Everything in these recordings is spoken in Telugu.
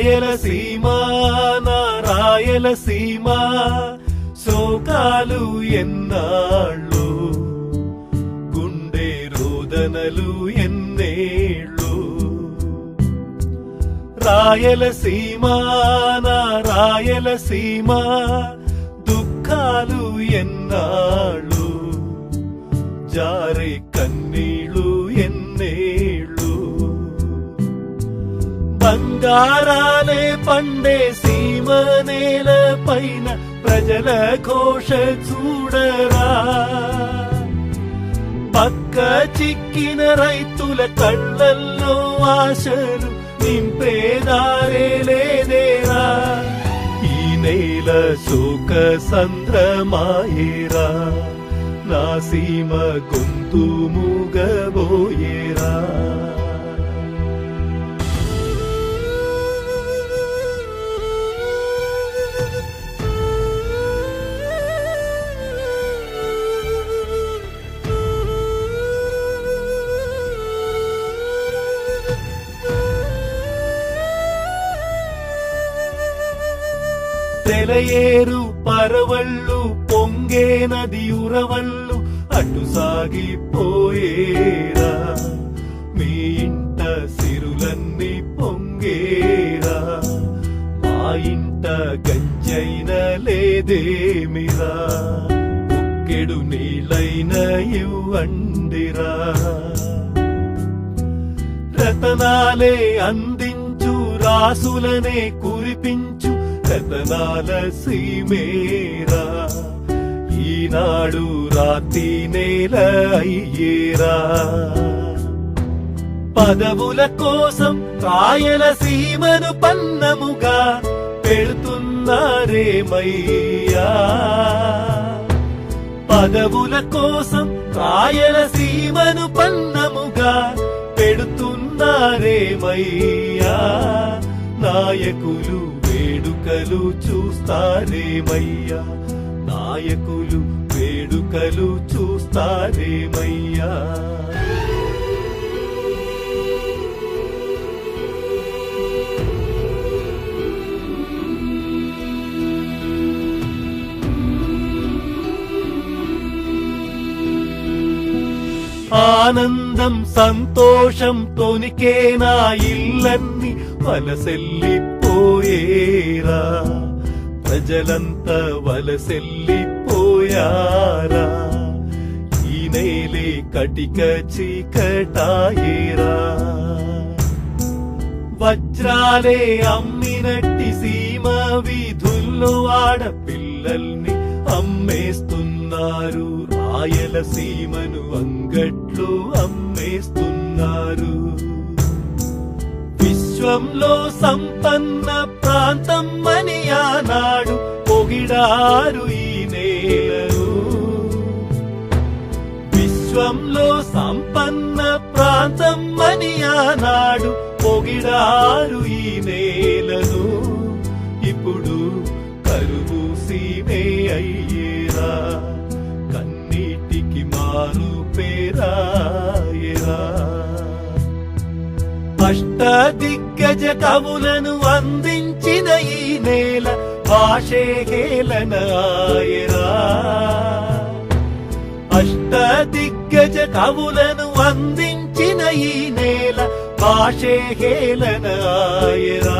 రాయలసీమ నా రాయలసీమ శోకాలు ఎన్నాళ్ళు గుండె రోదనలు ఎన్నేళ్ళు రాయలసీమ నా రాయలసీమ దుఃఖాలు ఎన్నాళ్ళు జారే కన్నీళ్ళు ఎన్నేళ్ళు బంగారాలే పండే సీమ నేల పైన ప్రజల ఘోష చూడరా పక్క చిక్కిన రైతుల కళ్ళల్లో ఆశలు నింపేదారే లేదేరా ఈ నేల శోక సంద్రమాయేరా నా సీమ గొంతు మూగబోయేరా తెలయేరు పరవళ్ళు పొంగే నది ఉరవళ్ళు అటు సాగిపోయేరా మీ ఇంట సిరులన్నీ పొంగేరా మా ఇంట గంజైన లేదేమిరా ఉక్కెడు నీళ్ళైన ఇవ్వండిరా రతనాలే అందించు రాసులనే కురిపించు రతనాల సీమేరా ఈనాడు రాతి నేల అయ్యేరా పదవుల కోసం రాయలసీమను పన్నముగా పెడుతున్నారేమయ్యా పదవుల కోసం రాయలసీమను పన్నముగా పెడుతున్నారేమయ్యా నాయకులు వేడుకలు చూస్తారేమయ్యా నాయకులు వేడుకలు చూస్తారేమయ్యా ఆనందం సంతోషం తొనికే నా ఇల్లన్నీ వలసెల్లిపోయేరా ప్రజలంతా వలసెల్లిపోయారా ఈ నేలే కటిక చీకటాయేరా వజ్రాలే అమ్మినట్టి సీమ వీధుల్లో ఆడపిల్లల్ని అమ్మేస్తున్నారు రాయలసీమను అంగట్లో అమ్మేస్తున్నారు విశ్వంలో సంపన్న ప్రాంతం అని ఆనాడు పొగిడారు ఈ నేలను విశ్వంలో సంపన్న ప్రాంతం అని ఆనాడు పొగిడారు ఈ నేలను ఇప్పుడు కరువు సీమే అయ్యేరా కన్నీటికి మారు పేరాయేరా అష్టదిగ్గజ కవులను అందించిన ఈ నేల భాషే హేళనాయరా అష్టదిగ్గజ కవులను అందించిన ఈ నేల భాషే హేళనాయరా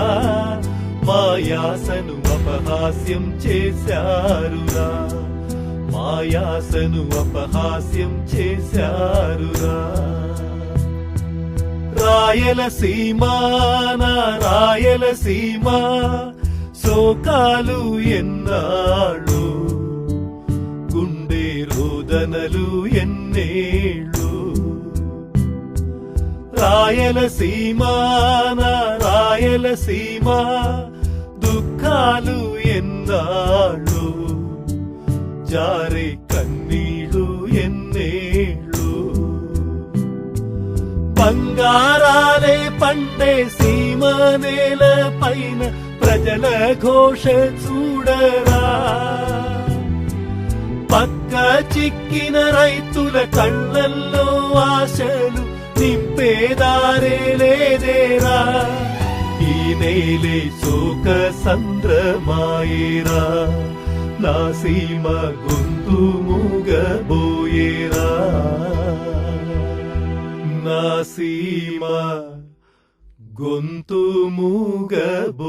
మాయాసను అపహాస్యం చేశారురా మాయాసను అపహాస్యం చేశారురా రాయలసీమ నా రాయలసీమ శోకాలు ఎన్నాళ్ళు గుండె రోదనలు ఎన్నేళ్ళు రాయలసీమ నా రాయలసీమ దుఃఖాలు ఎన్నాళ్ళు జారే కన్నీళ్ళు ఎన్నేళ్ళు బంగారాలే పండే సీమ నేల పైన ప్రజల ఘోష చూడరా పక్క చిక్కిన రైతుల కళ్ళల్లో ఆశలు నింపేదారే లేదేరా ఈ నేలే శోక సంద్రమాయేరా నా సీమ గొంతు మూగబోయేరా నా సీమ గొంతు మూగబోయేరా